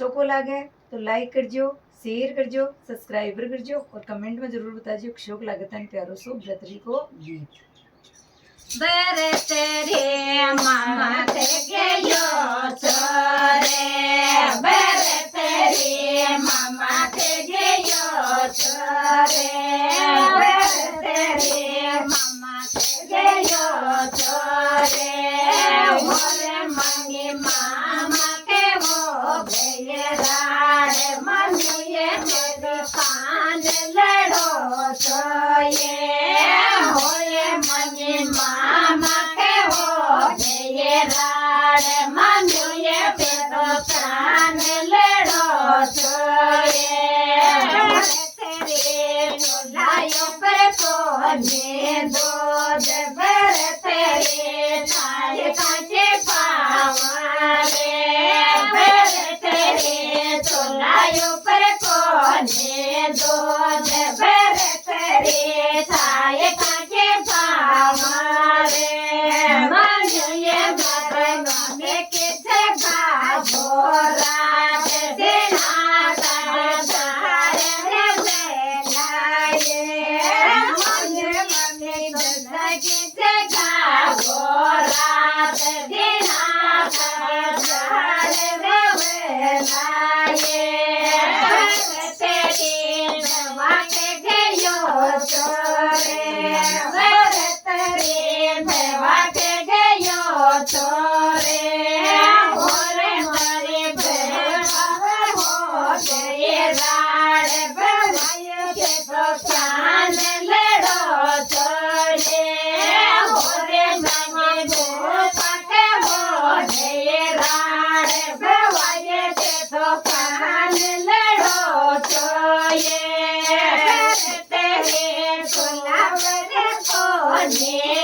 Choco लागे तो like करजो, शेयर करजो, सब्सक्राइबर करजो और कमेंट में जरूर बताजो शौक लागत है प्यारो सो ब्रतरी को गीत। बरतरे मामा ते गयो छोरे, बरतरे मामा ते गयो छोरे, बरतरे मामा ते गयो छोरे, मोरे मंगे मामा के वो गए राड़े मनुए मेरे कान लड़ो छोये, होए मंगे मामा के हो गए राड़े मनुए मेरे कान लड़ो छोये, तेरे चुलायो पर कोने दूध भर तेरे थाल काचे पावारे, भर तेरे चुलायो पर कोने दूध भर तेरे थाल काचे पावारे, मनुए मरना में किसे भागोरा देना कर रे बेलाये, मनुए मने किसे भागोरा देना कर रे बेलाये, तेरे दवा के गयो छोरे, तेरे दवा के गयो छोरे, होरे मारे बेटा हो गए राड़ बवाए के तो कान लड़ो छोरे, होरे मारे बेटा के हो गए राड़ बवाए के तो कान लड़ो छोरे, तेरे गुलाब रे कोने